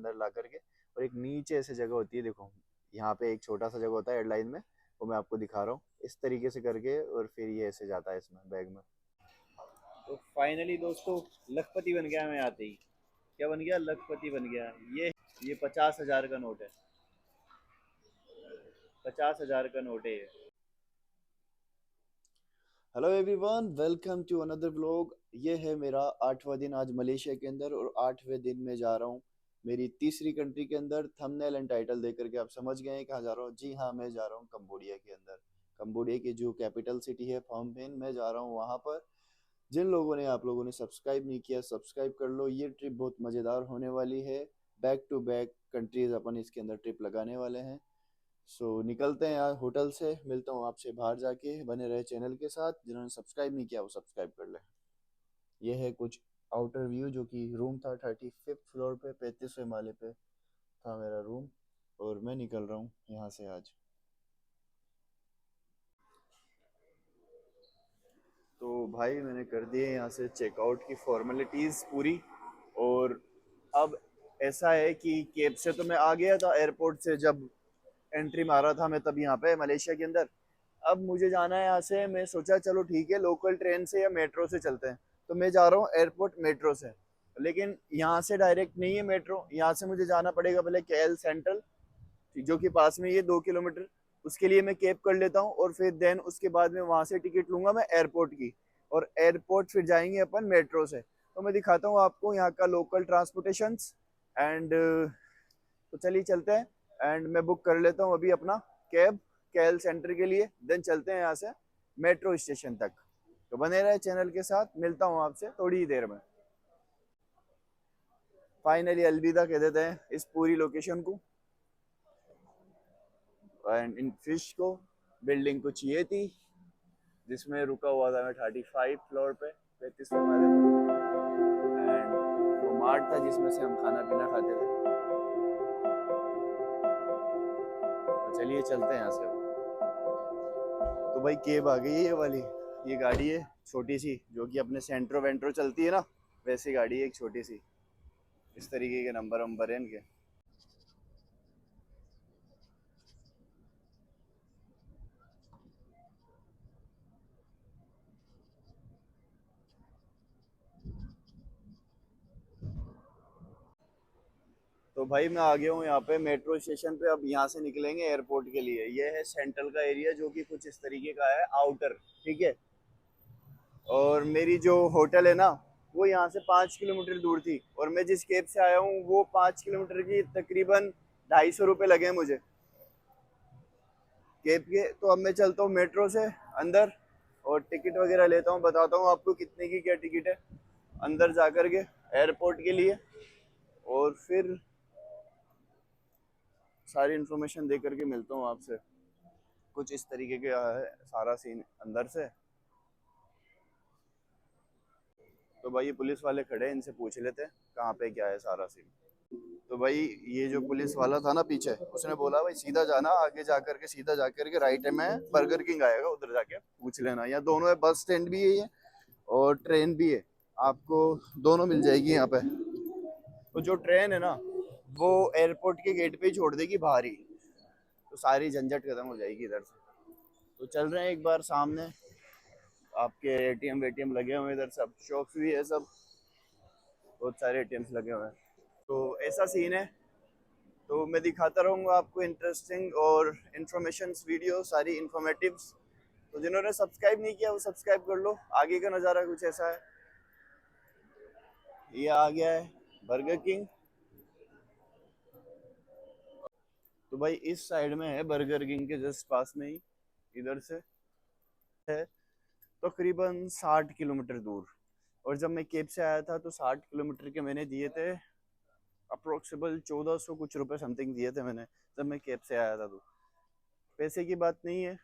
अंदर ला करके, और एक नीचे ऐसे जगह होती है, देखो यहाँ पे एक छोटा सा जगह होता है एयरलाइन में, वो मैं आपको दिखा रहा हूँ इस तरीके से करके, और फिर ये ऐसे जाता है इसमें बैग में। तो फाइनली दोस्तों लखपति बन गया मैं आते ही। क्या बन गया? लखपति बन गया। ये 50,000 का नोट है, 50,000 का नोट है ये। Hello everyone, welcome to another vlog. ये है मेरा 8वां दिन आज मलेशिया के अंदर, और 8वें दिन में जा रहा हूँ मेरी तीसरी कंट्री के अंदर। थंबनेल एंड टाइटल देख करके आप समझ गए हैं कहाँ जा रहा हूँ। जी हाँ, मैं जा रहा हूँ कंबोडिया के अंदर। कंबोडिया की जो कैपिटल सिटी है फॉम पेन, मैं जा रहा हूँ वहाँ पर। जिन लोगों ने आप लोगों ने सब्सक्राइब नहीं किया, सब्सक्राइब कर लो। ये ट्रिप बहुत मज़ेदार होने वाली है। बैक टू बैक कंट्रीज अपन इसके अंदर ट्रिप लगाने वाले हैं। निकलते हैं यार होटल से, मिलता हूँ आपसे बाहर जाके। बने रहे चैनल के साथ, जिन्होंने सब्सक्राइब नहीं किया वो सब्सक्राइब कर ले। ये है कुछ आउटर व्यू, जो कि रूम था 35th फ्लोर पे, 35वें माले पे था मेरा रूम। और मैं निकल रहा हूँ यहाँ से आज। तो भाई मैंने कर दिए यहाँ से चेकआउट की फॉर्मेलिटीज़ पूरी। और अब ऐसा है कि केप से तो मैं आ गया था एयरपोर्ट से, जब एंट्री मारा था मैं तब यहाँ पे मलेशिया के अंदर। अब मुझे जाना है यहाँ से, मैं सोचा चलो ठीक है लोकल ट्रेन से या मेट्रो से चलते हैं। तो मैं जा रहा हूँ एयरपोर्ट मेट्रो से, लेकिन यहाँ से डायरेक्ट नहीं है मेट्रो। यहाँ से मुझे जाना पड़ेगा पहले केएल सेंट्रल, जो कि पास में ये 2 किलोमीटर। उसके लिए मैं कैब कर लेता हूँ, और फिर देन उसके बाद में वहाँ से टिकट लूंगा मैं एयरपोर्ट की, और एयरपोर्ट फिर जाएंगे अपन मेट्रो से। तो मैं दिखाता हूँ आपको यहाँ का लोकल ट्रांसपोर्टेशन एंड। तो चलिए चलते हैं, एंड मैं बुक कर लेता हूँ अभी अपना कैब केएल सेंटर के लिए। देन चलते हैं यहाँ से मेट्रो स्टेशन तक। तो बने रहे चैनल के साथ, मिलता हूँ आपसे थोड़ी ही देर में। फाइनली अलविदा कह देते हैं इस पूरी लोकेशन को एंड इन फिश को। बिल्डिंग कुछ ये थी जिसमें रुका हुआ था मैं 35 फ्लोर पे, 35वें माले पे। एंड वो मार्ट था जिसमें से हम खाना पीना खाते थे। तो चलिए चलते हैं यहाँ से। तो भाई केब आ गई है ये वाली। ये गाड़ी है छोटी सी, जो कि अपने सेंट्रो वेंट्रो चलती है ना, वैसी गाड़ी है एक छोटी सी। इस तरीके के नंबर वंबर है इनके। तो भाई मैं आ गया हूँ यहाँ पे मेट्रो स्टेशन पे। अब यहाँ से निकलेंगे एयरपोर्ट के लिए। ये है सेंट्रल का एरिया, जो कि कुछ इस तरीके का है आउटर, ठीक है। और मेरी जो होटल है ना, वो यहाँ से 5 किलोमीटर दूर थी, और मैं जिस कैब से आया हूँ वो 5 किलोमीटर की तकरीबन 250 रुपये लगे हैं मुझे कैब के। तो अब मैं चलता हूँ मेट्रो से अंदर, और टिकट वगैरह लेता हूँ, बताता हूँ आपको कितने की क्या टिकट है अंदर जा कर के एयरपोर्ट के लिए। और फिर सारी इन्फॉर्मेशन दे करके मिलता हूँ आपसे। कुछ इस तरीके का है सारा सीन अंदर से। तो भाई ये पुलिस वाले खड़े हैं, इनसे पूछ लेते हैं कहाँ पे क्या है सारा सीन। तो भाई ये जो पुलिस वाला था ना पीछे, उसने बोला भाई सीधा जाना, आगे जा करके सीधा जा करके राइट में बर्गर किंग आएगा, उधर जाके पूछ लेना। यहाँ दोनों है, बस स्टैंड भी है ये और ट्रेन भी है, आपको दोनों मिल जाएगी यहाँ पे। तो जो ट्रेन है ना, वो एयरपोर्ट के गेट पे ही छोड़ देगी बाहर ही। तो सारी झंझट खत्म हो जाएगी इधर से। तो चल रहे हैं एक बार सामने। आपके एटीएम वेटीएम लगे हुए हैं इधर, सब शॉप्स भी है, सब बहुत सारे एटीएम्स लगे हुए हैं। तो ऐसा सीन है। तो मैं दिखाता रहूँगा आपको इंटरेस्टिंग और इन्फॉर्मेशन वीडियो, सारी इन्फॉर्मेटिव्स। तो जिन्होंने सब्सक्राइब नहीं किया वो सब्सक्राइब कर लो। आगे का नज़ारा कुछ ऐसा है। ये आ गया है बर्गर किंग। तो भाई इस साइड में है बर्गर किंग के जस्ट पास में ही, इधर से है तकरीबन 60 किलोमीटर दूर। और जब मैं केप से आया था तो 60 किलोमीटर के मैंने दिए थे अप्रोक्सीबल 1400 कुछ रुपए समथिंग दिए थे मैंने, जब मैं कैब से आया था। तो पैसे की बात नहीं है,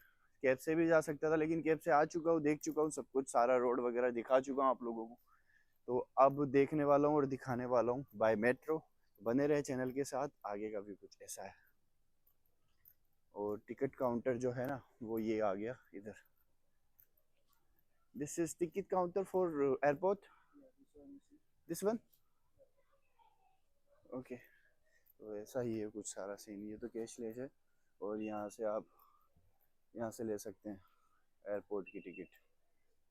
कैब से भी जा सकता था, लेकिन कैब से आ चुका हूँ, देख चुका हूँ सब कुछ, सारा रोड वगैरह दिखा चुका हूँ आप लोगों को। तो अब देखने वाला हूँ और दिखाने वाला हूँ बाय मेट्रो। बने रहे चैनल के साथ, आगे का भी कुछ ऐसा है। और टिकट काउंटर जो है ना, वो ये आ गया इधर। This is ticket counter for airport, this one, okay. तो ऐसा ही है कुछ सारा सीन। ये तो कैशलेस है, और यहाँ से आप यहाँ से ले सकते हैं एयरपोर्ट की टिकट।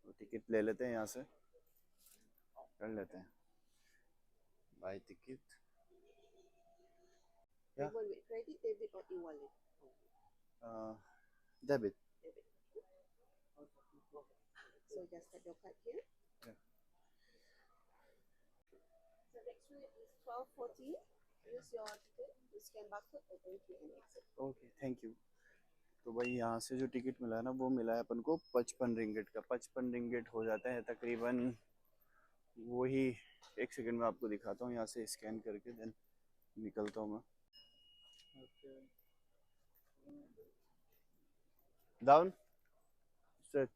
तो टिकट ले लेते हैं यहाँ से, कर लेते हैं बाय टिकट। या Payment with credit, debit or e-wallet? Debit. Debit. So just tap your card here. So next one is 12:14. Use your ticket to scan barcode and entry and exit. Okay, thank you. तो भाई यहाँ से जो ticket मिला है ना, वो मिला है अपन को 55 रिंगिट का। 55 रिंगिट हो जाता है तकरीबन वही। एक सेकंड में आपको दिखाता हूँ, यहाँ से स्कैन करके देन निकलता हूँ मैं। Down set.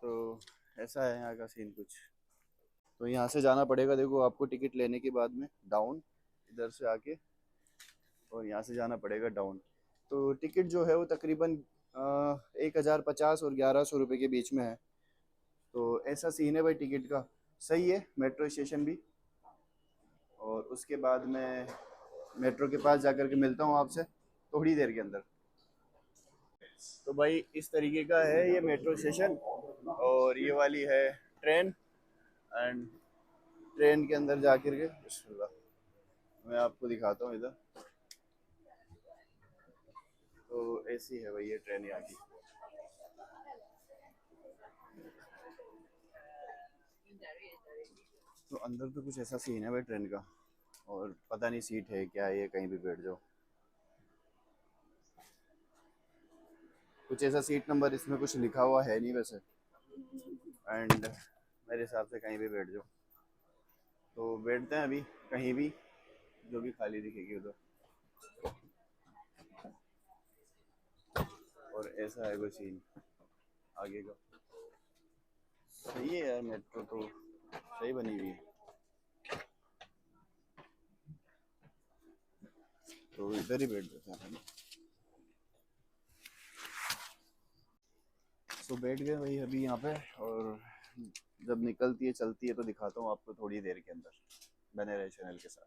तो ऐसा है यहाँ का सीन कुछ। तो यहाँ से जाना पड़ेगा, देखो आपको टिकट लेने के बाद में डाउन, इधर से आके और यहाँ से जाना पड़ेगा डाउन। तो टिकट जो है वो तकरीबन 1050 और 1100 रुपये के बीच में है। तो ऐसा सीन है भाई टिकट का। सही है मेट्रो स्टेशन भी। और उसके बाद में मेट्रो के पास जाकर के मिलता हूँ आपसे थोड़ी देर के अंदर। तो भाई इस तरीके का है ये मेट्रो स्टेशन, और ये वाली है ट्रेन। एंड ट्रेन के अंदर जाकर के बिस्मिल्लाह मैं आपको दिखाता हूँ इधर। तो ऐसी है भाई ये ट्रेन यहाँ की। तो अंदर तो कुछ ऐसा सीन है भाई ट्रेन का, और पता नहीं सीट है क्या है, ये कहीं भी बैठ जाओ। कुछ ऐसा सीट नंबर इसमें कुछ लिखा हुआ है नहीं वैसे। एंड मेरे हिसाब से कहीं भी बैठ जाओ। तो बैठते हैं अभी कहीं भी, जो भी खाली दिखेगी उधर। और ऐसा है कोई सीन आगे का। सही है यार, मेट्रो तो सही बनी हुई है। तो इधर ही बैठ जाते हैं। तो बैठ गए भाई अभी यहाँ पे, और जब निकलती है चलती है तो दिखाता हूँ आपको थोड़ी देर के अंदर। बने रहे चैनल के साथ।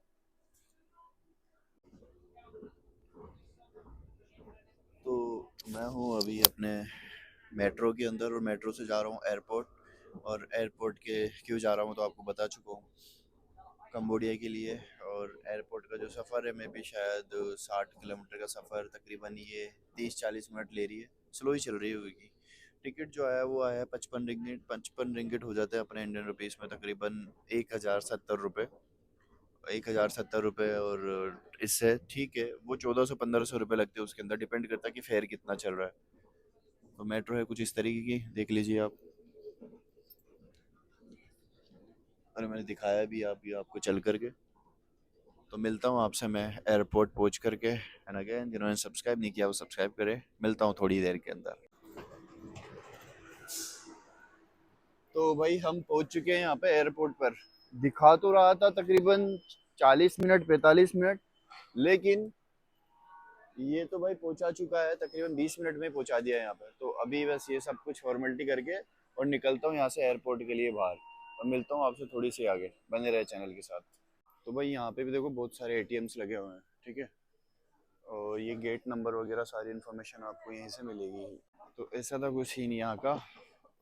तो मैं हूँ अभी अपने मेट्रो के अंदर, और मेट्रो से जा रहा हूँ एयरपोर्ट। और एयरपोर्ट के क्यों जा रहा हूँ तो आपको बता चुका हूँ, कंबोडिया के लिए। और एयरपोर्ट का जो सफ़र है, मैं भी शायद 60 किलोमीटर का सफ़र तकरीबन ये 30-40 मिनट ले रही है। स्लो ही चल रही होगी। टिकट जो आया वो आया 55 रिंगिट। 55 रिंगिट हो जाते हैं अपने इंडियन रुपीज़ में तकरीबन 1070 रुपये। 1070 रुपये। और इससे ठीक है वो 1400-1500 रुपये लगते हैं, उसके अंदर डिपेंड करता है कि फेयर कितना चल रहा है। तो मेट्रो है कुछ इस तरीके की, देख लीजिए आप। और मैंने दिखाया भी आप आपको चल करके। तो मिलता हूँ आपसे मैं एयरपोर्ट पहुँच करके। एंड अगेन जिन्होंने सब्सक्राइब नहीं किया वो सब्सक्राइब करें। मिलता हूँ थोड़ी देर के अंदर। तो भाई हम पहुँच चुके हैं यहाँ पे एयरपोर्ट पर। दिखा तो रहा था तकरीबन 40 मिनट 45 मिनट, लेकिन ये तो भाई पहुंचा चुका है तकरीबन 20 मिनट में पहुंचा दिया है यहाँ पर। तो अभी बस ये सब कुछ फॉर्मेलिटी करके और निकलता हूँ यहाँ से एयरपोर्ट के लिए बाहर। और मिलता हूँ आपसे थोड़ी सी आगे, बने रहे चैनल के साथ। तो भाई यहाँ पे भी देखो बहुत सारे एटीएम्स लगे हुए हैं, ठीक है। और ये गेट नंबर वगैरह सारी इन्फॉर्मेशन आपको यहीं से मिलेगी। तो ऐसा था कुछ सीन यहाँ का।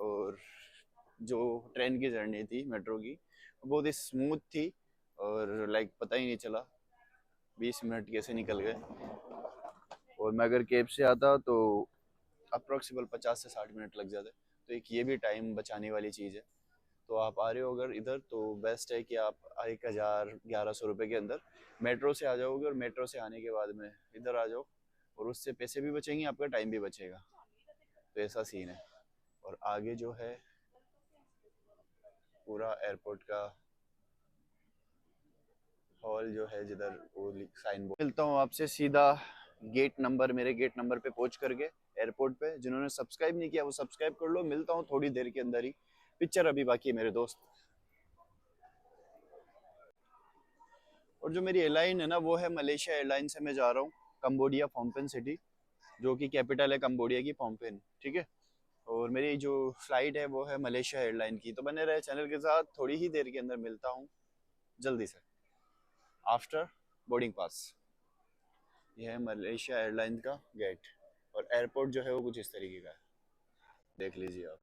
और जो ट्रेन की जर्नी थी मेट्रो की, बहुत ही स्मूथ थी। और लाइक पता ही नहीं चला 20 मिनट कैसे निकल गए। और मैं अगर कैब से आता तो अप्रोक्सीमेट 50 से 60 मिनट लग जाते। तो एक ये भी टाइम बचाने वाली चीज़ है। तो आप आ रहे हो अगर इधर, तो बेस्ट है कि आप 1000-1100 रुपये के अंदर मेट्रो से आ जाओगे, और मेट्रो से आने के बाद में इधर आ जाओ। और उससे पैसे भी बचेंगे, आपका टाइम भी बचेगा। तो ऐसा सीन है। और आगे जो है पूरा एयरपोर्ट का हॉल जो है जिधर वो साइन बोर्ड। मिलता हूँ आपसे सीधा गेट नंबर, मेरे गेट नंबर पे पहुंच करके एयरपोर्ट पे। जिन्होंने सब्सक्राइब नहीं किया वो सब्सक्राइब कर लो। मिलता हूँ थोड़ी देर के अंदर ही। पिक्चर अभी बाकी है मेरे दोस्त। और जो मेरी एयरलाइन है ना वो है मलेशिया एयरलाइन से मैं जा रहा हूँ कंबोडिया फोमपेन सिटी, जो कि कैपिटल है कंबोडिया की, फोमपेन, ठीक है। और मेरी जो फ्लाइट है वो है मलेशिया एयरलाइन की। तो बने रहे चैनल के साथ, थोड़ी ही देर के अंदर मिलता हूँ जल्दी से आफ्टर बोर्डिंग पास। यह है मलेशिया एयरलाइंस का गेट, और एयरपोर्ट जो है वो कुछ इस तरीके का है, देख लीजिए आप।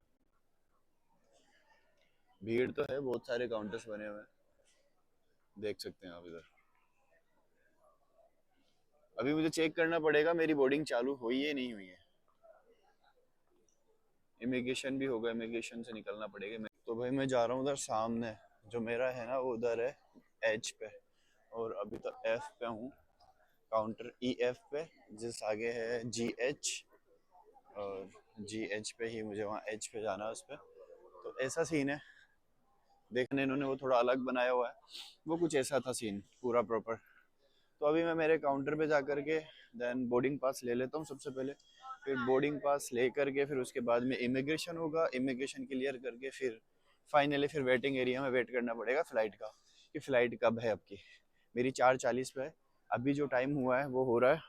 भीड़ तो है, बहुत सारे काउंटर्स बने हुए हैं, देख सकते हैं आप इधर। अभी मुझे चेक करना पड़ेगा मेरी बोर्डिंग चालू हुई है नहीं हुई है। इमिग्रेशन भी होगा, इमिग्रेशन से निकलना पड़ेगा। तो भाई मैं जा रहा हूँ उधर सामने, जो मेरा है ना वो उधर है एच पे, और अभी तो एफ पे हूँ, काउंटर ई एफ पे, जिस आगे है जी एच, और जी एच पे ही मुझे वहाँ एच पे जाना है उस पर। तो ऐसा सीन है, देखने इन्होंने वो थोड़ा अलग बनाया हुआ है, वो कुछ ऐसा था सीन पूरा प्रॉपर। तो अभी मैं मेरे काउंटर पे जा कर के देन बोर्डिंग पास ले लेता हूँ सबसे पहले, फिर बोर्डिंग पास ले करके फिर उसके बाद में इमिग्रेशन होगा, इमिग्रेशन क्लियर करके फिर फाइनली फिर वेटिंग एरिया में वेट करना पड़ेगा फ़्लाइट का, कि फ़्लाइट कब है आपकी। मेरी 4:40 पे है, अभी जो टाइम हुआ है वो हो रहा है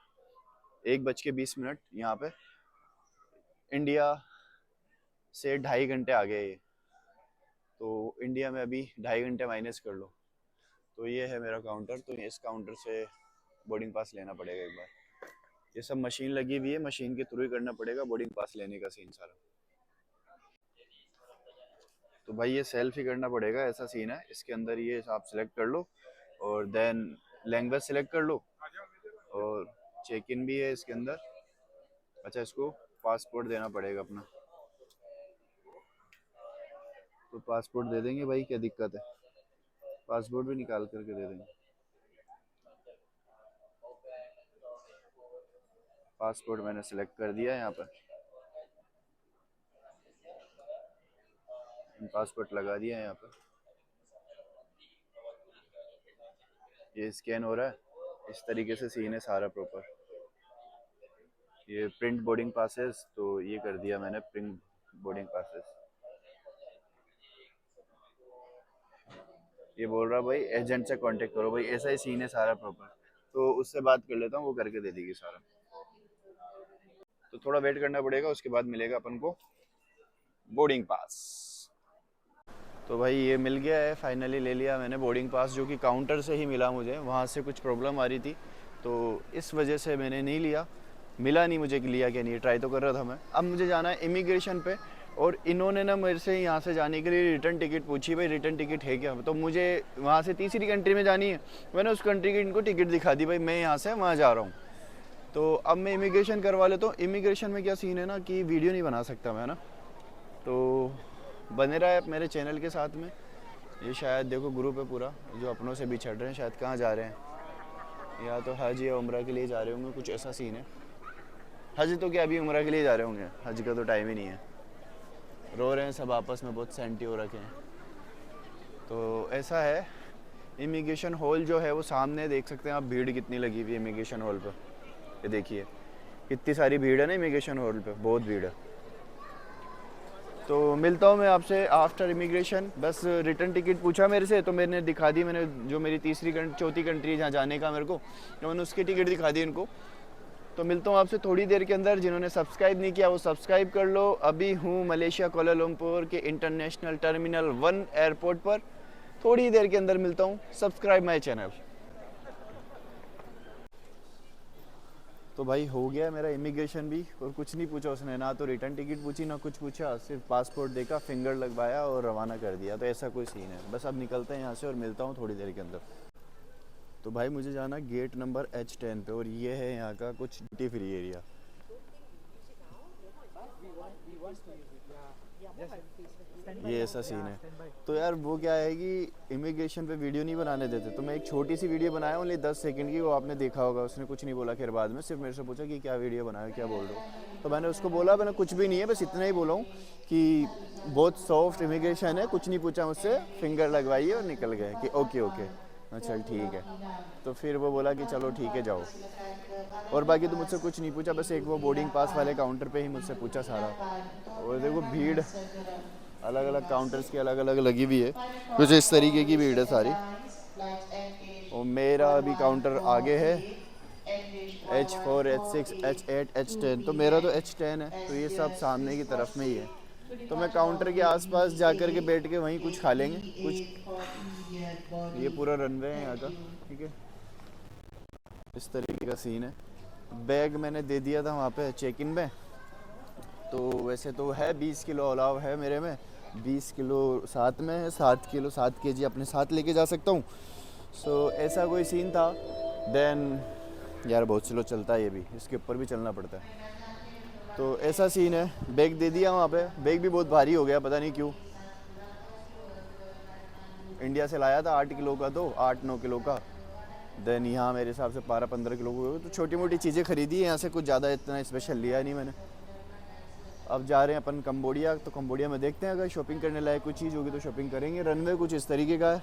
1:20 यहाँ पे। इंडिया से 2.5 घंटे आ गए ये, तो इंडिया में अभी 2.5 घंटे माइनस कर लो। तो ये है मेरा काउंटर, तो इस काउंटर से बोर्डिंग पास लेना पड़ेगा एक बार। ये सब मशीन लगी हुई है, मशीन के थ्रू ही करना पड़ेगा बोर्डिंग पास लेने का सीन सारा। तो भाई ये सेल्फ ही करना पड़ेगा, ऐसा सीन है इसके अंदर। ये आप सिलेक्ट कर लो और देन लैंग्वेज सिलेक्ट कर लो, और चेक इन भी है इसके अंदर। अच्छा, इसको पासपोर्ट देना पड़ेगा अपना, तो पासपोर्ट दे देंगे भाई, क्या दिक्कत है, पासपोर्ट भी निकाल करके दे देंगे। पासपोर्ट मैंने सिलेक्ट कर दिया है यहाँ पर, पासपोर्ट लगा दिया है यहाँ पर। ये स्कैन हो रहा है, इस तरीके से सीन है सारा प्रॉपर। ये प्रिंट बोर्डिंग पासेस, तो ये कर दिया मैंने प्रिंट बोर्डिंग पासेस। ये बोल रहा भाई एजेंट से कांटेक्ट करो, भाई ऐसा ही सीन है सारा प्रॉपर। तो उससे बात कर लेता हूँ, वो करके दे देगी सारा। तो थोड़ा वेट करना पड़ेगा, उसके बाद मिलेगा अपन को बोर्डिंग पास। तो भाई ये मिल गया है, फाइनली ले लिया मैंने बोर्डिंग पास, जो कि काउंटर से ही मिला मुझे, वहाँ से कुछ प्रॉब्लम आ रही थी तो इस वजह से मैंने नहीं लिया, मिला नहीं मुझे कि लिया क्या नहीं, ट्राई तो कर रहा था मैं। अब मुझे जाना है इमिग्रेशन पे, और इन्होंने ना मेरे से यहाँ से जाने के लिए रिटर्न टिकट पूछी, भाई रिटर्न टिकट है क्या, तो मुझे वहाँ से तीसरी कंट्री में जानी है। मैंने उस कंट्री की इनको टिकट दिखा दी, भाई मैं यहाँ से वहाँ जा रहा हूँ। तो अब मैं इमिग्रेशन करवा लेता हूँ। इमिग्रेशन में क्या सीन है ना कि वीडियो नहीं बना सकता मैं ना, तो बने रहा है मेरे चैनल के साथ में। ये शायद देखो ग्रुप है पूरा, जो अपनों से बिछड़ रहे हैं, शायद कहाँ जा रहे हैं, या तो हज या उम्रा के लिए जा रहे होंगे, कुछ ऐसा सीन है। हज तो क्या, अभी उम्रा के लिए जा रहे होंगे, हज का तो टाइम ही नहीं है। रो रहे हैं सब आपस में, बहुत सेंटी हो रखे हैं। तो ऐसा है, इमिग्रेशन हॉल जो है वो सामने देख सकते हैं आप, भीड़ कितनी लगी हुई है इमिग्रेशन हॉल पर। ये देखिए कितनी सारी भीड़ है ना इमिग्रेशन हॉल पे, बहुत भीड़ है। तो मिलता हूँ मैं आपसे आफ्टर इमिग्रेशन। बस रिटर्न टिकट पूछा मेरे से, तो मैंने दिखा दी, मैंने जो मेरी चौथी कंट्री जहाँ जाने का मेरे को, तो मैंने उसकी टिकट दिखा दी इनको। तो मिलता हूँ आपसे थोड़ी देर के अंदर। जिन्होंने सब्सक्राइब नहीं किया वो सब्सक्राइब कर लो। अभी हूँ मलेशिया कोलालमपुर के इंटरनेशनल टर्मिनल 1 एयरपोर्ट पर, थोड़ी देर के अंदर मिलता हूँ। Subscribe my channel. तो भाई हो गया मेरा इमिग्रेशन भी, और कुछ नहीं पूछा उसने, ना तो रिटर्न टिकट पूछी ना कुछ पूछा, सिर्फ पासपोर्ट देखा, फिंगर लगवाया और रवाना कर दिया। तो ऐसा कोई सीन है। बस अब निकलते हैं यहाँ से और मिलता हूँ थोड़ी देर के अंदर। तो भाई मुझे जाना गेट नंबर H10 पे, और ये है यहाँ का कुछ ड्यूटी फ्री एरिया। ये ऐसा सीन है। तो यार वो क्या है कि इमिग्रेशन पे वीडियो नहीं बनाने देते, तो मैं एक छोटी सी वीडियो बनाया ओनली 10 सेकंड की, वो आपने देखा होगा। उसने कुछ नहीं बोला, खैर बाद में सिर्फ मेरे से पूछा कि क्या वीडियो बनाया, क्या बोल रहे हो। तो मैंने उसको बोला मैंने कुछ भी नहीं है, बस इतना ही बोला हूँ कि बहुत सॉफ्ट इमिग्रेशन है, कुछ नहीं पूछा मुझसे, फिंगर लगवाइए और निकल गए कि ओके ओके, चल ठीक है। तो फिर वो बोला कि चलो ठीक है जाओ, और बाकी तो मुझसे कुछ नहीं पूछा, बस एक वो बोर्डिंग पास वाले काउंटर पे ही मुझसे पूछा सारा। और देखो भीड़ अलग अलग काउंटर्स की अलग अलग लगी हुई है, कुछ इस तरीके की भीड़ है सारी। और मेरा अभी काउंटर आगे है H4 H6 H8 H10, तो मेरा तो H10 है, तो ये सब सामने की तरफ में ही है। तो मैं काउंटर के आसपास जा कर के बैठ के वहीं कुछ खा लेंगे कुछ। ये पूरा रनवे है यहाँ का, ठीक है। इस तरीके का सीन है। बैग मैंने दे दिया था वहाँ पे चेक इन में। तो वैसे तो है 20 किलो अलाव है मेरे में, 20 किलो साथ में है, 7 किलो 7 केजी अपने साथ लेके जा सकता हूँ। सो ऐसा कोई सीन था। देन यार बहुत स्लो चलता है ये भी, इसके ऊपर भी चलना पड़ता है। तो ऐसा सीन है, बैग दे दिया वहाँ पे। बैग भी बहुत भारी हो गया, पता नहीं क्यों। इंडिया से लाया था 8 किलो का, तो 8-9 किलो का। देन यहाँ मेरे हिसाब से 12-15 किलो को, तो छोटी मोटी चीज़ें खरीदी है यहाँ से, कुछ ज़्यादा इतना स्पेशल लिया नहीं मैंने। अब जा रहे हैं अपन कंबोडिया, तो कंबोडिया में देखते हैं अगर शॉपिंग करने लायक कोई चीज़ होगी तो शॉपिंग करेंगे। रनवे कुछ इस तरीके का है।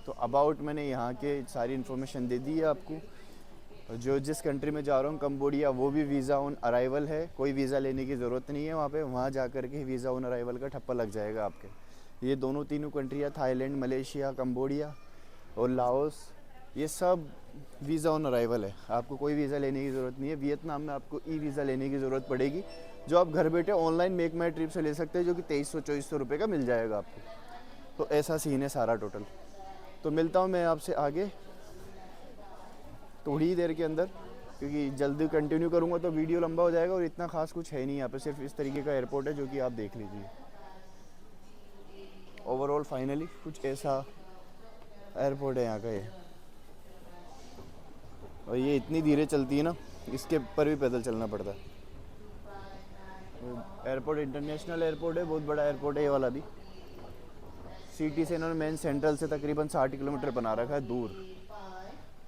तो अबाउट मैंने यहाँ के सारी इन्फॉर्मेशन दे दी है आपको। जो जिस कंट्री में जा रहा हूँ कंबोडिया, वो भी वीज़ा ऑन अराइवल है, कोई वीज़ा लेने की ज़रूरत नहीं है वहाँ पे। वहाँ जा कर के ही वीज़ा ऑन अराइवल का ठप्पा लग जाएगा आपके। ये दोनों तीनों कंट्रियाँ, थाईलैंड, मलेशिया, कंबोडिया और लाओस, ये सब वीज़ा ऑन अराइवल है। आपको कोई वीज़ा लेने की ज़रूरत नहीं है। वियतनाम में आपको ई वीज़ा लेने की ज़रूरत पड़ेगी, जो आप घर बैठे ऑनलाइन मेक माई ट्रिप से ले सकते हैं, जो कि 2300-2400 रुपये का मिल जाएगा आपको। तो ऐसा सीन है सारा टोटल। तो मिलता हूँ मैं आपसे आगे थोड़ी ही देर के अंदर, क्योंकि जल्दी कंटिन्यू करूँगा तो वीडियो लंबा हो जाएगा और इतना खास कुछ है नहीं यहाँ पे, सिर्फ इस तरीके का एयरपोर्ट है जो कि आप देख लीजिए। ओवरऑल फाइनली कुछ ऐसा एयरपोर्ट है यहाँ का ये। और ये इतनी धीरे चलती है ना, इसके ऊपर भी पैदल चलना पड़ता है। एयरपोर्ट इंटरनेशनल एयरपोर्ट है, बहुत बड़ा एयरपोर्ट है ये वाला भी। सिटी से इन्होंने मेन सेंट्रल से तकरीबन 60 किलोमीटर बना रखा है दूर।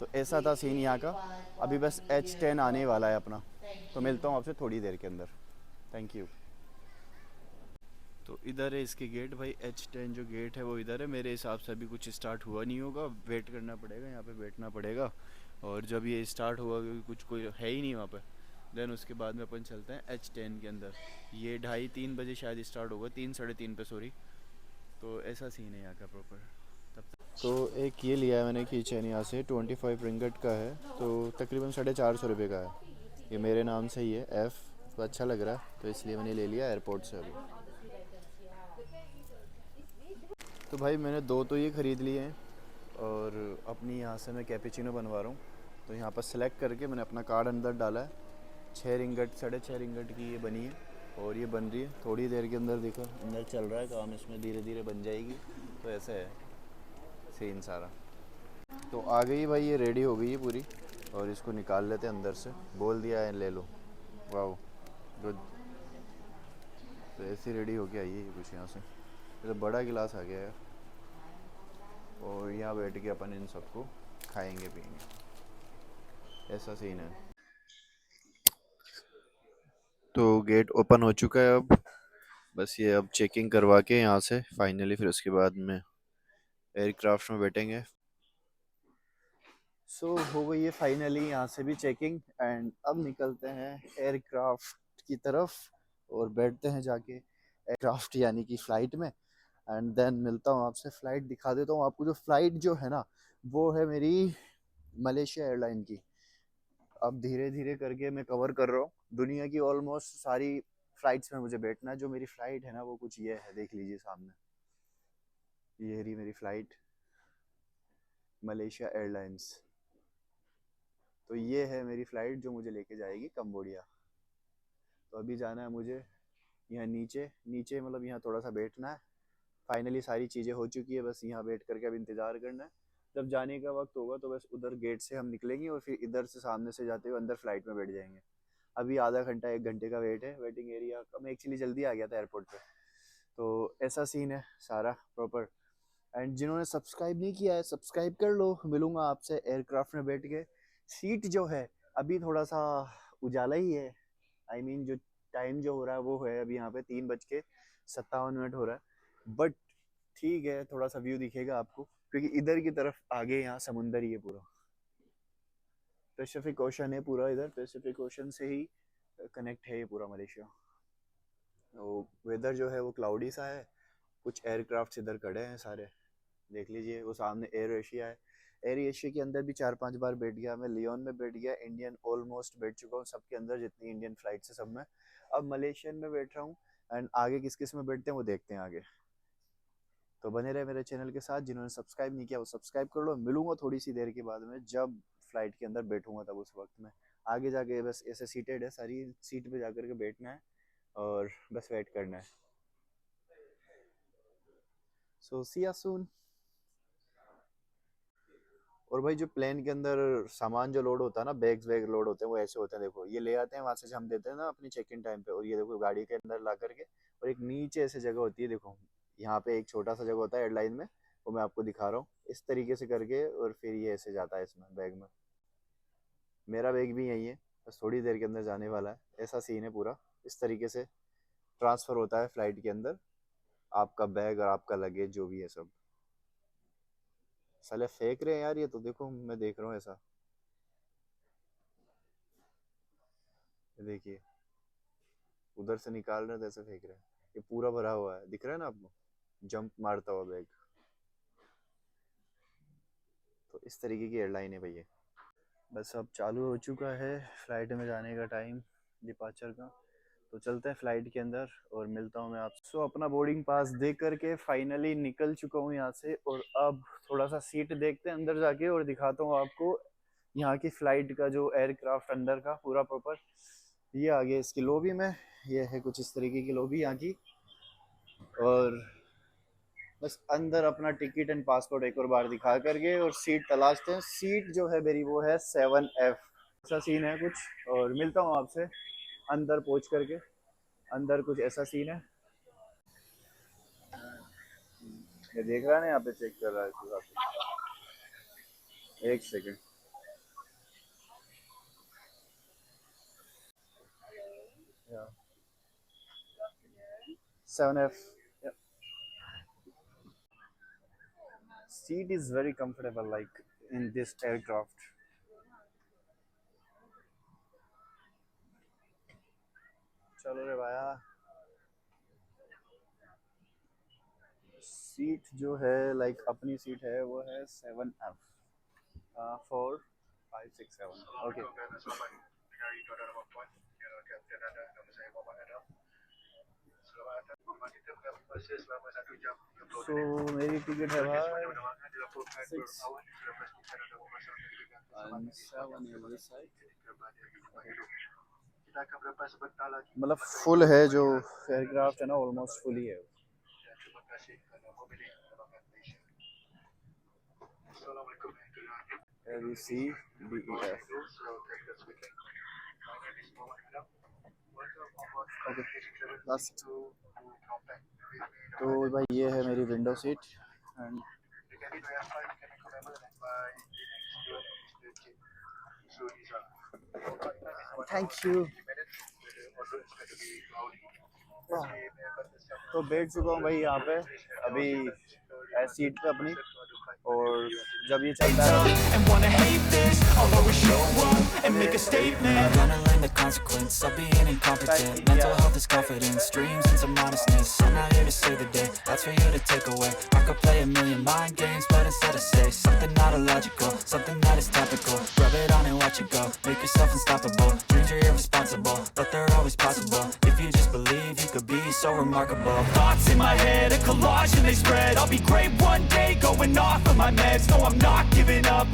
तो ऐसा था सीन यहाँ का। अभी बस H10 आने वाला है अपना। तो मिलता हूँ आपसे थोड़ी देर के अंदर। Thank you. तो इधर है इसके गेट भाई, H10 जो गेट है वो इधर है। मेरे हिसाब से अभी कुछ स्टार्ट हुआ नहीं होगा, वेट करना पड़ेगा, यहाँ पे बैठना पड़ेगा। और जब ये स्टार्ट हुआ, क्योंकि कुछ कोई है ही नहीं वहाँ पे, देन उसके बाद में अपन चलते हैं H10 के अंदर। ये 2:30-3 बजे शायद स्टार्ट होगा, 3 साढ़े 3 पे, सॉरी। तो ऐसा सीन है यहाँ का प्रॉपर। तब तक तो एक ये लिया है मैंने की चैन यहाँ से, 25 रिंगट का है, तो तकरीबन 450 रुपये का है। ये मेरे नाम से ही है F, तो अच्छा लग रहा है तो इसलिए मैंने ले लिया एयरपोर्ट से अभी। तो भाई मैंने दो तो ये ख़रीद लिए हैं, और अपनी यहाँ से मैं कैपेचिनो बनवा रहा हूँ। तो यहाँ पर सेलेक्ट करके मैंने अपना कार्ड अंदर डाला है। 6 रिंगट 6.5 रिंगट की ये बनी है, और ये बन रही है थोड़ी देर के अंदर। देखो अंदर चल रहा है काम, इसमें धीरे धीरे बन जाएगी। तो ऐसा है सीन सारा। तो आ गई भाई, ये रेडी हो गई है पूरी, और इसको निकाल लेते हैं अंदर से। बोल दिया है ले लो। वाह गुड। तो ऐसी रेडी होके आई है ये कुछ यहाँ से। तो बड़ा गिलास आ गया है, और यहाँ बैठ के अपन इन सबको खाएंगे पिएंगे। ऐसा सीन है। तो गेट ओपन हो चुका है अब। बस ये अब चेकिंग करवा के यहाँ से फाइनली, फिर उसके बाद में एयरक्राफ्ट में बैठेंगे। सो हो गई है फाइनली यहाँ से भी चेकिंग, एंड अब निकलते हैं एयरक्राफ्ट की तरफ, और बैठते हैं जाके एयरक्राफ्ट यानी कि फ़्लाइट में। एंड देन मिलता हूँ आपसे, फ़्लाइट दिखा देता हूँ आपको। जो फ़्लाइट जो है ना, वो है मेरी मलेशिया एयरलाइन की। अब धीरे धीरे करके मैं कवर कर रहा हूँ दुनिया की ऑलमोस्ट सारी फ़्लाइट्स में मुझे बैठना है। जो मेरी फ़्लाइट है ना, वो कुछ ये है, देख लीजिए सामने, ये रही मेरी फ़्लाइट, मलेशिया एयरलाइंस। तो ये है मेरी फ़्लाइट जो मुझे लेके जाएगी कंबोडिया। तो अभी जाना है मुझे यहाँ नीचे नीचे, मतलब यहाँ थोड़ा सा बैठना है। फाइनली सारी चीज़ें हो चुकी है, बस यहाँ बैठ करके अब इंतज़ार करना है। जब जाने का वक्त होगा तो बस उधर गेट से हम निकलेंगे, और फिर इधर से सामने से जाते हुए अंदर फ्लाइट में बैठ जाएंगे। अभी आधा घंटा 1 घंटे का वेट है, वेटिंग एरिया का। मैं एक्चुअली जल्दी आ गया था एयरपोर्ट पे। तो ऐसा सीन है सारा प्रॉपर। एंड जिन्होंने सब्सक्राइब नहीं किया है, सब्सक्राइब कर लो। मिलूंगा आपसे एयरक्राफ्ट में बैठ के। सीट जो है अभी थोड़ा सा उजाला ही है। आई मीन जो टाइम जो हो रहा है वो है अभी यहाँ पे 3:57 हो रहा है। बट ठीक है, थोड़ा सा व्यू दिखेगा आपको, क्योंकि इधर की तरफ आगे यहाँ समुंदर ही है पूरा। पैसिफिक ओशन है पूरा इधर, पैसिफिक ओशन से ही कनेक्ट है ये पूरा मलेशिया। तो वेदर जो है वो क्लाउडी सा है। कुछ एयरक्राफ्ट इधर खड़े हैं सारे, देख लीजिए। वो सामने एयर एशिया है। एयर एशिया के अंदर भी 4-5 बार बैठ गया मैं। लियोन में बैठ गया, इंडियन ऑलमोस्ट बैठ चुका हूँ सबके अंदर, जितनी इंडियन फ्लाइट है सब में। अब मलेशियन में बैठ रहा हूँ। एंड आगे किस किस में बैठते हैं वो देखते हैं आगे। तो बने रहे मेरे चैनल के साथ, जिन्होंने सब्सक्राइब नहीं किया वो सब्सक्राइब कर लो। मिलूंगा थोड़ी सी देर के बाद में, जब फ्लाइट के अंदर बैठूंगा तब उस वक्त में। आगे जाके बस ऐसे सीटेड है, सारी सीट पे जाकर के बैठना है और बस वेट करना है। सो सी या सून। और भाई जो प्लेन के अंदर सामान जो लोड होता है ना, बैग्स वैग लोड होते हैं, वो ऐसे होते हैं। देखो ये ले आते हैं वहां से, हम देते हैं ना अपनी चेक इन टाइम पे, और ये देखो गाड़ी के अंदर ला करके, और एक नीचे ऐसे जगह होती है, देखो यहाँ पे एक छोटा सा जगह होता है एयरलाइन में, वो मैं आपको दिखा रहा हूँ इस तरीके से करके, और फिर ये ऐसे जाता है इसमें बैग में। मेरा बैग भी यही है, बस थोड़ी देर के अंदर जाने वाला है। ऐसा सीन है पूरा, इस तरीके से ट्रांसफर होता है फ्लाइट के अंदर आपका बैग और आपका लगेज जो भी है सब। साले फेंक रहे हैं यार, ये तो देखो मैं देख रहा हूँ ऐसा, ये देखिए उधर से निकाल रहे हैं तो ऐसे फेंक रहे हैं। ये पूरा भरा हुआ है, दिख रहा है ना आपको, जंप मारता हुआ बैग। तो इस तरीके की एयरलाइन है भैया। बस अब चालू हो चुका है फ्लाइट में जाने का टाइम, डिपार्चर का। तो चलते हैं फ्लाइट के अंदर और मिलता हूँ मैं आप। सो अपना बोर्डिंग पास दे करके फाइनली निकल चुका हूँ यहाँ से, और अब थोड़ा सा सीट देखते हैं अंदर जाके, और दिखाता हूँ आपको यहाँ की फ्लाइट का जो एयरक्राफ्ट अंदर का पूरा प्रॉपर। ये आगे इसकी लॉबी में, ये है कुछ इस तरीके की लॉबी यहाँ की। और बस अंदर अपना टिकट एंड पासपोर्ट एक और बार दिखा करके और सीट तलाशते हैं। सीट जो है मेरी वो है 7F। ऐसा सीन है कुछ, और मिलता हूँ आपसे अंदर पहुँच करके। अंदर कुछ ऐसा सीन है, ये देख रहा है ना, यहाँ पे चेक कर रहा है इस हिसाब से। एक second. Yeah. 7F. Yeah. Seat is very comfortable, like in this aircraft. चलो रे भाया। सीट जो है लाइक अपनी सीट है वो है 7F, 4 5 6 7। ओके। सो मेरी टिकट है भाई 6 मतलब फुल है जो एयरक्राफ्ट है ना, ऑलमोस्ट फुल ही है। we see DEF. Okay last. तो भाई ये है मेरी window seat and thank you. तो बैठ चुका हूँ भाई यहाँ पे अभी सीट पे अपनी, और जब ये चलता है and wanna hate this, I'll always show up and make a statement. I'm gonna learn the consequence of being incompetent. Mental health is confidence, dreams and some honestness. I'm not here to save the day, that's for you to take away. I could play a million mind games, but instead I say something not illogical, something that is topical. Rub it on and watch it go, make yourself unstoppable. Dreams are irresponsible, but they're always possible. If you just believe, you could be so remarkable. Thoughts in my head, a collage and they spread. I'll be great one day, going off of my meds. No, I'm not giving up.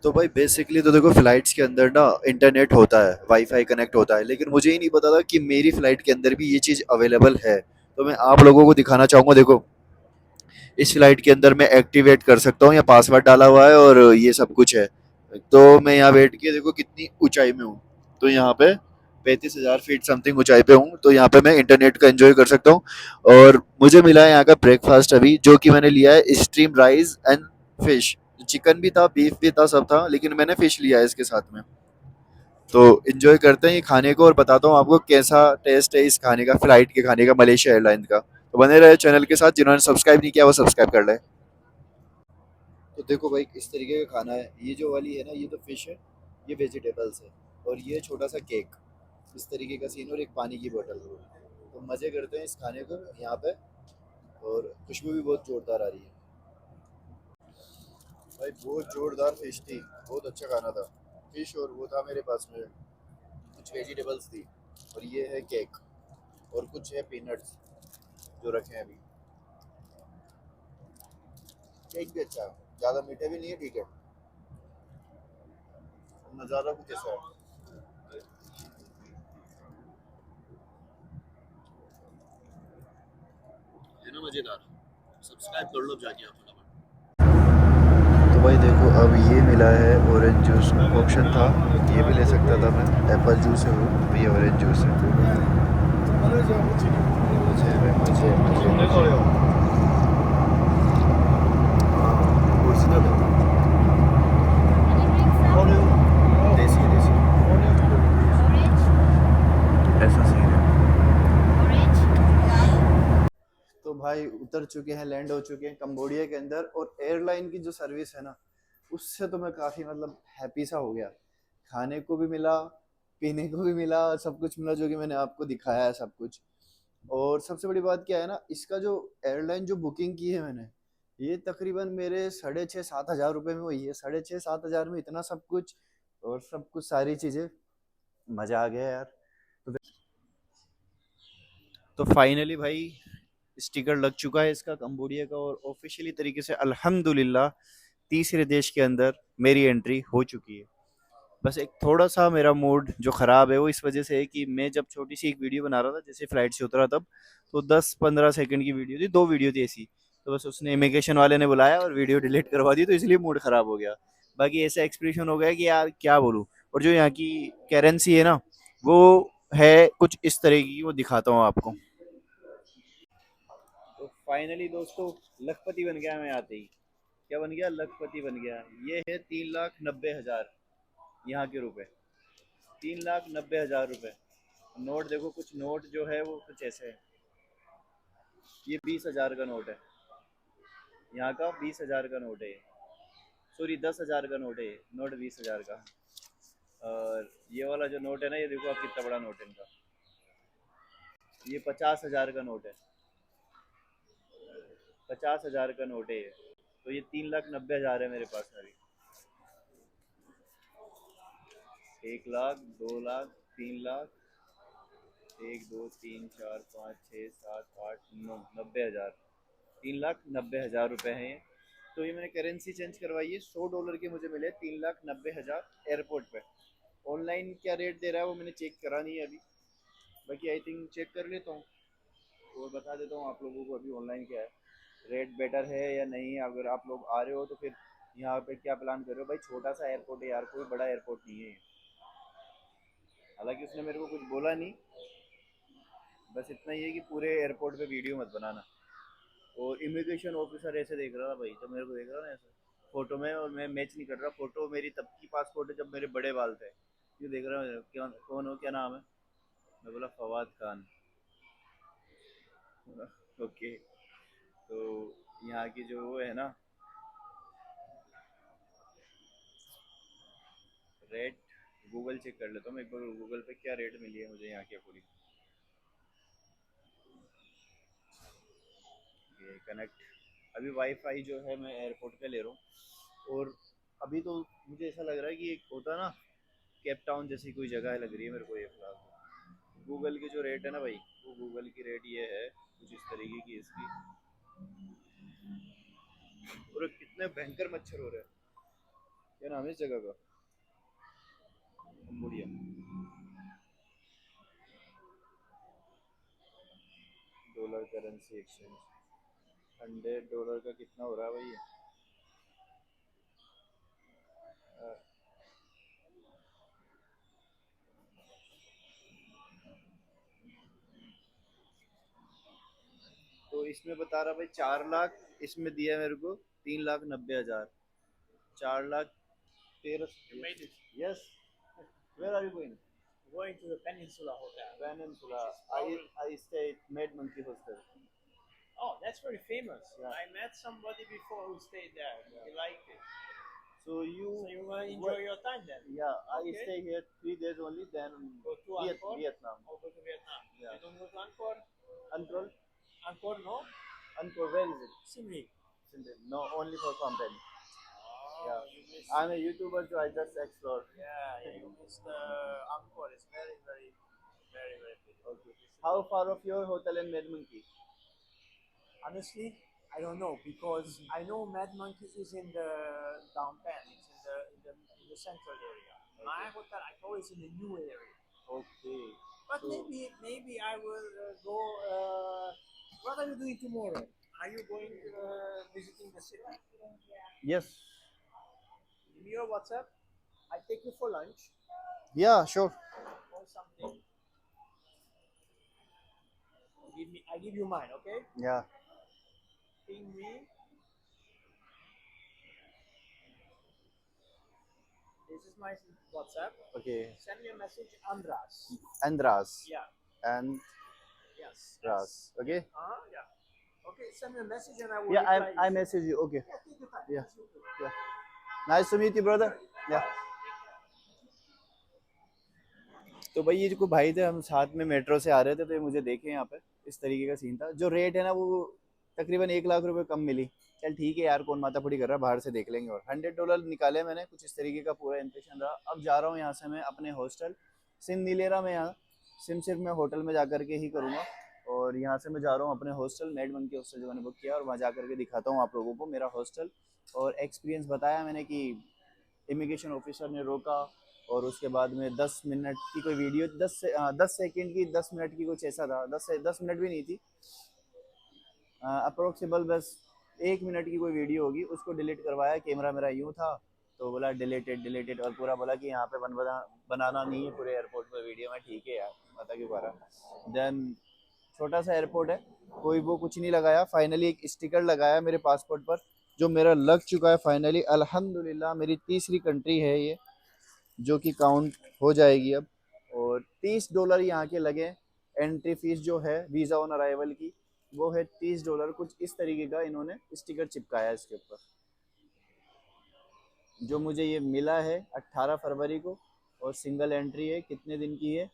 तो भाई basically तो देखो flights के अंदर ना internet होता है, wifi connect होता है, लेकिन मुझे ही नहीं पता था कि मेरी फ्लाइट के अंदर भी ये चीज़ अवेलेबल है। तो मैं आप लोगों को दिखाना चाहूँगा। देखो इस फ्लाइट के अंदर मैं एक्टिवेट कर सकता हूँ, या पासवर्ड डाला हुआ है और ये सब कुछ है। तो मैं यहाँ बैठ के देखो कितनी ऊंचाई में हूँ, तो यहाँ पे 35,000 फीट समथिंग ऊंचाई पे हूँ। तो यहाँ पे मैं इंटरनेट का एंजॉय कर सकता हूँ। और मुझे मिला है यहाँ का ब्रेकफास्ट अभी, जो कि मैंने लिया है stream rice and fish. Chicken भी था, बीफ भी था, सब था, लेकिन मैंने फिश लिया है इसके साथ में। तो एंजॉय करते हैं ये खाने को, और बताता हूँ आपको कैसा टेस्ट है इस खाने का, फ्लाइट के खाने का, मलेशिया एयरलाइन का। तो बने रहे चैनल के साथ, जिन्होंने सब्सक्राइब नहीं किया वो सब्सक्राइब कर ले। तो देखो भाई इस तरीके का खाना है, ये जो वाली है ना, ये तो फिश है, ये वेजिटेबल्स है, और ये छोटा सा केक, इस तरीके का सीन, और एक पानी की बोतल। तो मज़े करते हैं इस खाने को यहाँ पे, और खुशबू भी बहुत जोरदार आ रही है। भाई बहुत जोरदार फिश थी, बहुत अच्छा खाना था। फिश और वो था मेरे पास में, कुछ वेजिटेबल्स थी, और ये है केक, और कुछ है पीनट्स जो रखे हैं अभी। केक भी अच्छा है, ज़्यादा मीठा भी नहीं है, ठीक है। नज़ारा कुछ ऐसा है। है ना मज़ेदार। सब्सक्राइब कर लो जाके आप फटाफट। तो भाई देखो, अब ये मिला है ऑरेंज जूस, ऑप्शन था ये भी ले सकता था मैं, एप्पल जूस है वो, अब ये ऑरेंज जूस है। मजे में मजे मजे मजे। हाँ, कुर्सी तो दो। देसी देसी ऐसा सही है। तो भाई उतर चुके हैं, लैंड हो चुके हैं कंबोडिया के अंदर, और एयरलाइन की जो सर्विस है ना, उससे तो मैं काफ़ी मतलब हैप्पी सा हो गया। खाने को भी मिला, पीने को भी मिला, सब कुछ मिला जो कि मैंने आपको दिखाया है सब कुछ। और सबसे बड़ी बात क्या है ना, इसका जो एयरलाइन जो बुकिंग की है मैंने, ये तकरीबन मेरे 6,500-7,000 रुपये में हुई है। 6,500-7,000 में इतना सब कुछ, और सब कुछ सारी चीज़ें, मज़ा आ गया यार। तो फाइनली भाई स्टिकर लग चुका है इसका कंबोडिया का, और ऑफिशियली तरीके से अल्हम्दुलिल्लाह तीसरे देश के अंदर मेरी एंट्री हो चुकी है। बस एक थोड़ा सा मेरा मूड जो ख़राब है वो इस वजह से है कि मैं जब छोटी सी एक वीडियो बना रहा था, जैसे फ्लाइट से उतरा तब, तो 10-15 सेकंड की वीडियो थी, 2 वीडियो थी ऐसी। तो बस उसने इमिग्रेशन वाले ने बुलाया और वीडियो डिलीट करवा दी, तो इसलिए मूड ख़राब हो गया। बाकी ऐसा एक्सप्रेशन हो गया कि यार क्या बोलूँ। और जो यहाँ की करेंसी है ना, वो है कुछ इस तरह की, वो दिखाता हूँ आपको। तो फाइनली दोस्तों लखपति बन गया मैं आते ही। क्या बन गया? लखपति बन गया। ये है 3,90,000 यहाँ के रुपए। 3,90,000 रुपए। नोट देखो, कुछ नोट जो है वो कुछ ऐसे है। ये 20,000 का नोट है, यहाँ का 20,000 का नोट है। सॉरी 10,000 का नोट है ये, नोट 20,000 का। और ये वाला जो नोट है ना, ये देखो आप कितना बड़ा नोट है इनका। ये 50,000 का नोट है, 50,000 का नोट है ये। तो ये 3,90,000 है मेरे पास में अभी। 1,00,000, 2,00,000, 3,00,000, 1, 2, 3, 4, 5, 6, 7, 8, 9, 90,000। 3,90,000 रुपये हैं ये। तो ये मैंने करेंसी चेंज करवाई है, $100 के मुझे मिले 3,90,000 एयरपोर्ट पे। ऑनलाइन क्या रेट दे रहा है वो मैंने चेक करा नहीं है अभी, बाकी आई थिंक चेक कर लेता हूँ और बता देता हूँ आप लोगों को अभी ऑनलाइन क्या है, रेट बेटर है या नहीं। अगर आप लोग आ रहे हो तो फिर यहाँ पे क्या प्लान कर रहे हो। भाई छोटा सा एयरपोर्ट है यार, कोई बड़ा एयरपोर्ट नहीं है ये। हालांकि उसने मेरे को कुछ बोला नहीं, बस इतना ही है कि पूरे एयरपोर्ट पे वीडियो मत बनाना। और इमिग्रेशन ऑफिसर ऐसे देख रहा था भाई, तो मेरे को देख रहा ना ऐसे फोटो में, और मैं मैच नहीं कर रहा। फोटो मेरी तब की पासपोर्ट है जब मेरे बड़े बाल थे। ये देख रहा हूँ क्या, कौन हो, क्या नाम है? मैं बोला फवाद खान। ओके। तो यहाँ की जो वो है ना, रेट गूगल चेक कर लेता हूँ मैं एक बार, गूगल पे क्या रेट मिली है मुझे यहाँ की अकॉर्डिंग। ये कनेक्ट, अभी वाईफाई जो है मैं एयरपोर्ट पे ले रहा हूँ। और अभी तो मुझे ऐसा लग रहा है कि एक होता है ना, केप टाउन जैसी कोई जगह लग रही है मेरे को ये फिलहाल। गूगल की जो रेट है ना भाई, वो गूगल की रेट ये है कुछ इस तरीके की इसकी। और कितने भयंकर मच्छर हो रहे हैं। क्या नाम है इस जगह का? कंबोडिया। डॉलर करेंसी एक्सचेंज, $100 का कितना हो रहा है भाई ये? अ, तो इसमें बता रहा भाई 4,00,000, इसमें दिया मेरे को 3,90,000। 4,13,000। You made it. Yes. Where are you going? Going to the Peninsula Hotel. Peninsula। Which is I our- I stayed Mad Monkey Hostel. Oh, that's very famous. Yeah. I met somebody before who stayed there. Yeah. He liked it. So you So you want to enjoy your time then? Yeah, I Okay. stay here 3 days only, then Go to Angkor? Vietnam. Or go to Vietnam? Yeah. You don't go to Angkor? Angkor? Angkor, no? Angkor, where is it? Siem Reap. No, only for Phnom Penh. Yeah. you miss. I'm a YouTuber, so I just explore. Yeah, you miss the Angkor. It's very, very, very, very beautiful. Okay. How far of your hotel in Mad Monkey? Honestly, I don't know because I know Mad Monkey is in the downtown. It's in the central area. My hotel, I know, is in the new area. Okay. But So maybe I will go. What are you doing tomorrow? Are you going visiting the city? yes. Give me your WhatsApp. I take you for lunch Yeah, sure. or something. I give you mine, okay? Yeah. Ping me. This is my WhatsApp. Okay. Send me a message, Andras. Andras. Yeah. And Yes. Ras. Okay. Yeah. Okay, send me a message and I will Yeah, reply I you. message you. Okay. Yeah, take your time. Yeah. It's okay. Yeah. Nice to meet you, brother. Yeah. तो भाई ये जो भाई थे, हम साथ में metro से आ रहे थे, तो ये मुझे देखे यहाँ पे इस तरीके का सीन था। जो रेट है ना वो तकरीबन 1 लाख रुपए कम मिली। चल ठीक है यार, कौन माथापड़ी कर रहा है, बाहर से देख लेंगे। और $100 निकाले मैंने, कुछ इस तरीके का पूरा इंप्रेशन रहा। अब जा रहा हूँ यहाँ से मैं अपने हॉस्टल। सिम नहीं ले रहा मैं यहाँ, सिम सिर्फ मैं होटल में जा करके ही करूँगा। और यहाँ से मैं जा रहा हूँ अपने हॉस्टल, मैड मंकी हॉस्टल जो मैंने बुक किया, और वहाँ जा करके दिखाता हूँ आप लोगों को मेरा हॉस्टल। और एक्सपीरियंस बताया मैंने कि इमिग्रेशन ऑफिसर ने रोका, और उसके बाद में 10 मिनट की कोई वीडियो, 10 सेकंड की, 10 मिनट की कुछ ऐसा था, 10 मिनट भी नहीं थी, अप्रोक्सीबल बस 1 मिनट की कोई वीडियो होगी, उसको डिलीट करवाया। कैमरा मेरा यूँ था, तो बोला डिलीटेड डिलीटेड, और पूरा बोला कि यहाँ पे बनाना नहीं है पूरे एयरपोर्ट पर वीडियो में। ठीक है यार, बता क्यों पा रहा। देन छोटा सा एयरपोर्ट है, कोई वो कुछ नहीं लगाया। फाइनली एक स्टिकर लगाया मेरे पासपोर्ट पर, जो मेरा लग चुका है फाइनली। अल्हम्दुलिल्लाह मेरी तीसरी कंट्री है ये, जो कि काउंट हो जाएगी अब। और $30 यहाँ के लगे। एंट्री फीस जो है वीज़ा ऑन अराइवल की, वो है $30। कुछ इस तरीके का इन्होंने स्टिकर चिपकाया है इसके ऊपर। जो मुझे ये मिला है 18 फरवरी को, और सिंगल एंट्री है। कितने दिन की है?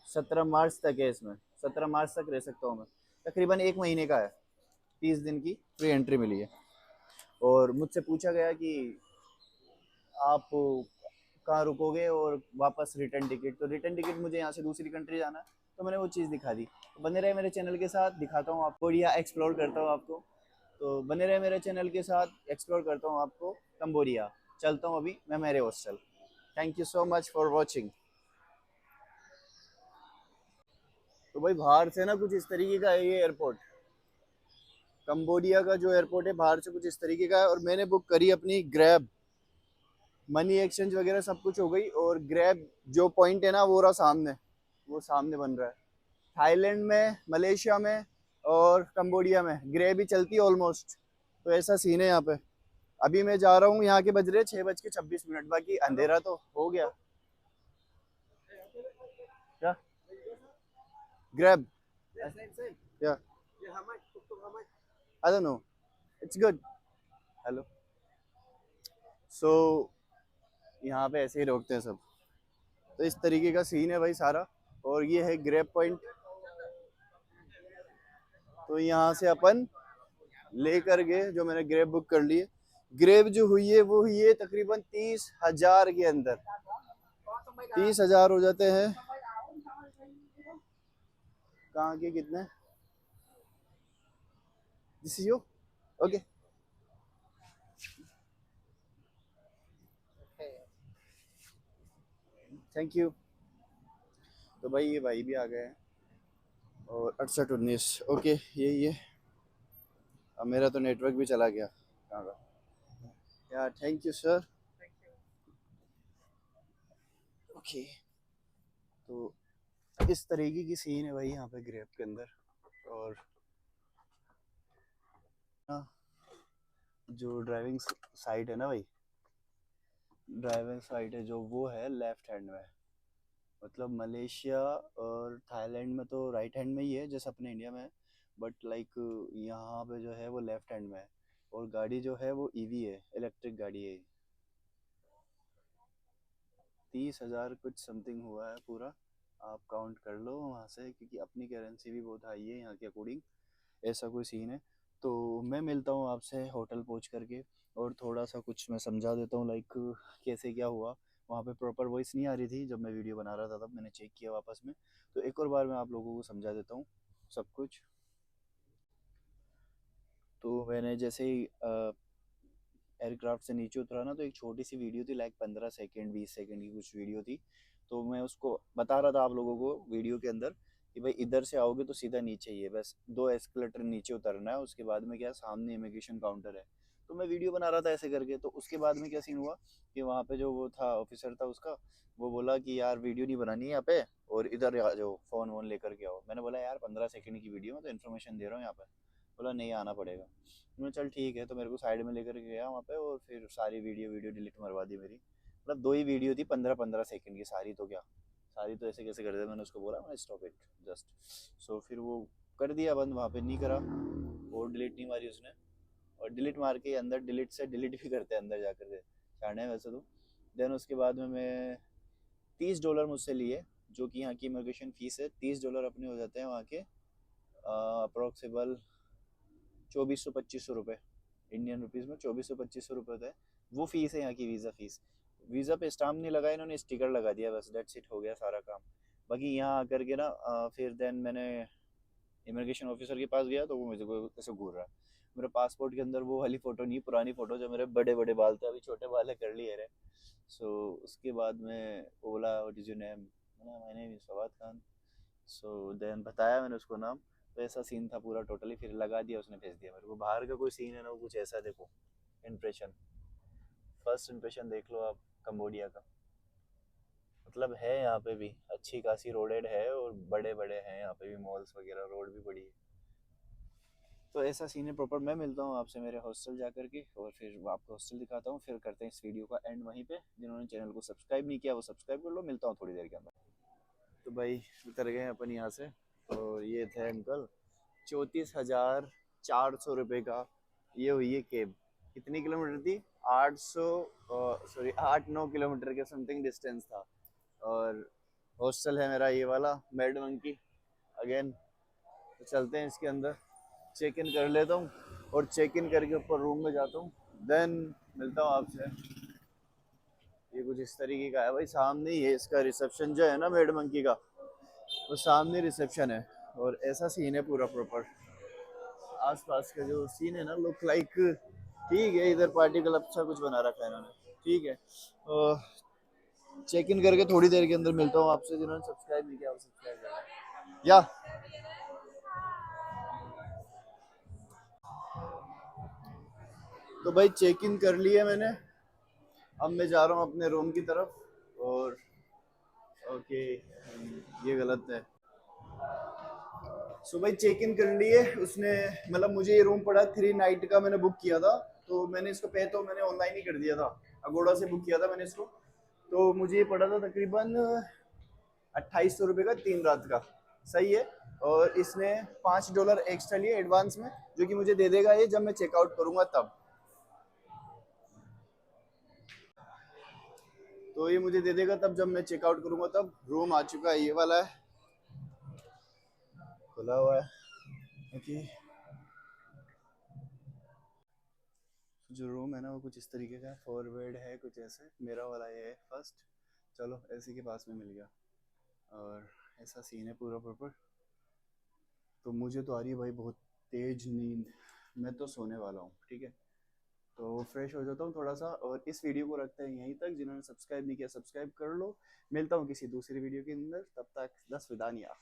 17 मार्च तक है इसमें, 17 मार्च तक रह सकता हूँ मैं। तकरीबन 1 महीने का है। 30 दिन की फ्री एंट्री मिली है। और मुझसे पूछा गया कि आप कहाँ रुकोगे और वापस रिटर्न टिकट। तो रिटर्न टिकट मुझे यहाँ से दूसरी कंट्री जाना है, तो मैंने वो चीज़ दिखा दी। तो बने रहे मेरे चैनल के साथ, दिखाता हूँ आपको, या एक्सप्लोर करता हूँ आपको। तो बने रहे मेरे चैनल के साथ, एक्सप्लोर करता हूँ आपको कंबोडिया। चलता हूँ अभी मैं मेरे hostel. Thank you so much for watching. तो भाई बाहर से ना कुछ इस तरीके का है ये एयरपोर्ट। कंबोडिया का जो एयरपोर्ट है बाहर से कुछ इस तरीके का है। और मैंने बुक करी अपनी ग्रैब, मनी एक्सचेंज वगैरह सब कुछ हो गई। और ग्रैब जो पॉइंट है ना वो रहा सामने, वो सामने बन रहा है। थाईलैंड में, मलेशिया में और कंबोडिया में ग्रैब ही चलती है ऑलमोस्ट। तो ऐसा सीन है यहाँ पे। अभी मैं जा रहा हूँ, यहाँ के बज रहे 6:26। बाकी अंधेरा तो हो गया। क्या ग्रैब? या I don't know, it's good. Hello. So यहाँ पे ऐसे ही रोकते हैं सब। तो इस तरीके का सीन है भाई सारा। और ये है ग्रैब पॉइंट। तो यहाँ से अपन लेकर गए, जो मैंने ग्रैब बुक कर ली है। ग्रैब जो हुई है वो हुई है तकरीबन 30,000 के अंदर। 30,000 हो जाते हैं। कहाँ के कितने? This is you. Okay, thank you. तो भाई ये भाई भी आ गए हैं। और 6819 ओके, यही है। अब मेरा तो नेटवर्क भी चला गया कहाँ का। यार थैंक यू सर। ओके, तो इस तरीके की सीन है भाई यहाँ पे ग्रैब के अंदर। और जो ड्राइविंग साइड है ना भाई, ड्राइविंग साइड है जो, वो है लेफ्ट हैंड में। मतलब मलेशिया और थाईलैंड में तो राइट हैंड में ही है, जैसे अपने इंडिया में है। बट लाइक यहाँ पे जो है वो लेफ्ट हैंड में है। और गाड़ी जो है वो ईवी है, इलेक्ट्रिक गाड़ी है। 30,000 कुछ समथिंग हुआ है पूरा। आप काउंट कर लो वहाँ से, क्योंकि अपनी करेंसी भी बहुत हाई है यहाँ के अकॉर्डिंग। ऐसा कोई सीन है। तो मैं मिलता हूँ आपसे होटल पहुँच करके। और थोड़ा सा कुछ मैं समझा देता हूँ, लाइक कैसे क्या हुआ। वहाँ पे प्रॉपर वॉइस नहीं आ रही थी जब मैं वीडियो बना रहा था, तब मैंने चेक किया वापस में। तो एक और बार मैं आप लोगों को समझा देता हूँ सब कुछ। तो मैंने जैसे ही एयरक्राफ्ट से नीचे उतरा ना, तो एक छोटी सी वीडियो थी, लाइक 15 सेकेंड 20 सेकेंड की कुछ वीडियो थी। तो मैं उसको बता रहा था आप लोगों को वीडियो के अंदर कि भाई इधर से आओगे तो सीधा नीचे ही है, बस 2 एस्केलेटर नीचे उतरना है, उसके बाद में क्या सामने इमिग्रेशन काउंटर है। तो मैं वीडियो बना रहा था ऐसे करके। तो उसके बाद में क्या सीन हुआ कि वहाँ पे जो वो था ऑफिसर था उसका, वो बोला कि यार वीडियो नहीं बनानी है यहाँ पे, और इधर आ जाओ, फ़ोन वोन लेकर के आओ। मैंने बोला यार 15 सेकेंड की वीडियो में तो इन्फॉर्मेशन दे रहा हूँ यहाँ पे। बोला नहीं आना पड़ेगा। मैं चल ठीक है, तो मेरे को साइड में लेकर के गया वहाँ पे, और फिर सारी वीडियो वीडियो डिलीट मरवा दी मेरी। मतलब 2 ही वीडियो थी 15-15 सेकेंड की, सारी तो क्या, सारी तो ऐसे कैसे कर दे। मैंने उसको बोला मैंने स्टॉप इट जस्ट। सो फिर वो कर दिया बंद, वहाँ पे नहीं करा, और डिलीट नहीं मारी उसने। और डिलीट मार के अंदर डिलीट से डिलीट भी करते हैं अंदर जा कर के, छाड़ने हैं वैसे तो। देन उसके बाद में मैं $30 मुझसे लिए, जो कि यहाँ की इमिग्रेशन फ़ीस है। $30 अपने हो जाते हैं वहाँ के अप्रोक्सीबल 2400-2500 रुपये इंडियन रुपीज़ में। 2400-2500 रुपये होता है, वो फ़ीस है यहाँ की वीज़ा फ़ीस। वीज़ा पे स्टाम्प नहीं लगा इन्होंने, स्टिकर लगा दिया बस, डेट्स इट, हो गया सारा काम। बाकी यहाँ आकर के ना फिर देन मैंने इमिग्रेशन ऑफिसर के पास गया, तो वो मुझे को ऐसे घूर रहा है। मेरे पासपोर्ट के अंदर वो वाली फ़ोटो नहीं, पुरानी फ़ोटो जो मेरे बड़े बड़े बाल थे, अभी छोटे बाल है, कर लिए रहे। सो उसके बाद में वो बोला what is your name, my name is Fawad Khan. So then बताया मैंने उसको नाम। तो ऐसा सीन था पूरा टोटली, फिर लगा दिया उसने, भेज दिया मेरे को। बाहर का कोई सीन है ना वो कुछ ऐसा, देखो इम्प्रेशन, फर्स्ट इम्प्रेशन देख लो आप कंबोडिया का। मतलब है यहाँ पे भी अच्छी खासी रोडेड है, और बड़े बड़े हैं यहाँ पे भी मॉल्स वगैरह, रोड भी बड़ी है। तो ऐसा सीन है प्रॉपर। मैं मिलता हूँ आपसे मेरे हॉस्टल जा कर के, और फिर आपको हॉस्टल दिखाता हूँ, फिर करते हैं इस वीडियो का एंड वहीं पे। जिन्होंने चैनल को सब्सक्राइब नहीं किया वो सब्सक्राइब कर लो। मिलता हूँ थोड़ी देर के अंदर। तो भाई उतर गए अपन यहाँ से, और ये थे अंकल। 34,400 रुपये का ये हुई है केब। कितनी किलोमीटर थी? 800, सॉरी 8-9 किलोमीटर के समथिंग डिस्टेंस था। और हॉस्टल है मेरा ये वाला मैड मंकी अगेन। तो चलते हैं इसके अंदर, चेक इन कर लेता हूँ, और चेक इन करके ऊपर रूम में जाता हूँ, देन मिलता हूँ आपसे। ये कुछ इस तरीके का है भाई, सामने ही है इसका रिसेप्शन जो है ना मैड मंकी का, वो सामने रिसेप्शन है। और ऐसा सीन है पूरा प्रॉपर। आसपास का जो सीन है ना, लुक लाइक ठीक है, इधर पार्टी क्लब सा कुछ बना रखा है इन्होंने, ठीक है। चेक इन करके थोड़ी देर के अंदर मिलता हूँ आपसे। जिन्होंने सब्सक्राइब नहीं किया वो सब्सक्राइब करें या। तो भाई चेक इन कर लिया मैंने, अब मैं जा रहा हूँ अपने रूम की तरफ। और ओके, ये गलत है। सो भाई चेक इन कर लिए उसने, मतलब मुझे ये रूम पड़ा 3 नाइट का मैंने बुक किया था। तो मैंने इसको पे तो मैंने ऑनलाइन ही कर दिया था, अगोड़ा से बुक किया था मैंने इसको। तो मुझे ये पड़ा था तकरीबन 2800 रुपये का 3 रात का, सही है। और इसने $5 एक्स्ट्रा लिए एडवांस में, जो कि मुझे दे देगा ये जब मैं चेकआउट करूँगा तब। तो ये मुझे दे देगा तब जब मैं चेकआउट करूँगा तब। रूम आ चुका है, ये वाला है, खुला हुआ है। ओके, जो रूम है ना वो कुछ इस तरीके का है, 4 बेड है कुछ ऐसे। मेरा वाला ये है फर्स्ट, चलो ऐसे के पास में मिल गया। और ऐसा सीन है पूरा प्रॉपर। तो मुझे तो आ रही है भाई बहुत तेज नींद, मैं तो सोने वाला हूँ, ठीक है। तो फ्रेश हो जाता हूँ थोड़ा सा, और इस वीडियो को रखते हैं यहीं तक। जिन्होंने सब्सक्राइब नहीं किया सब्सक्राइब कर लो। मिलता हूँ किसी दूसरी वीडियो के अंदर, तब तक दस विदानिया।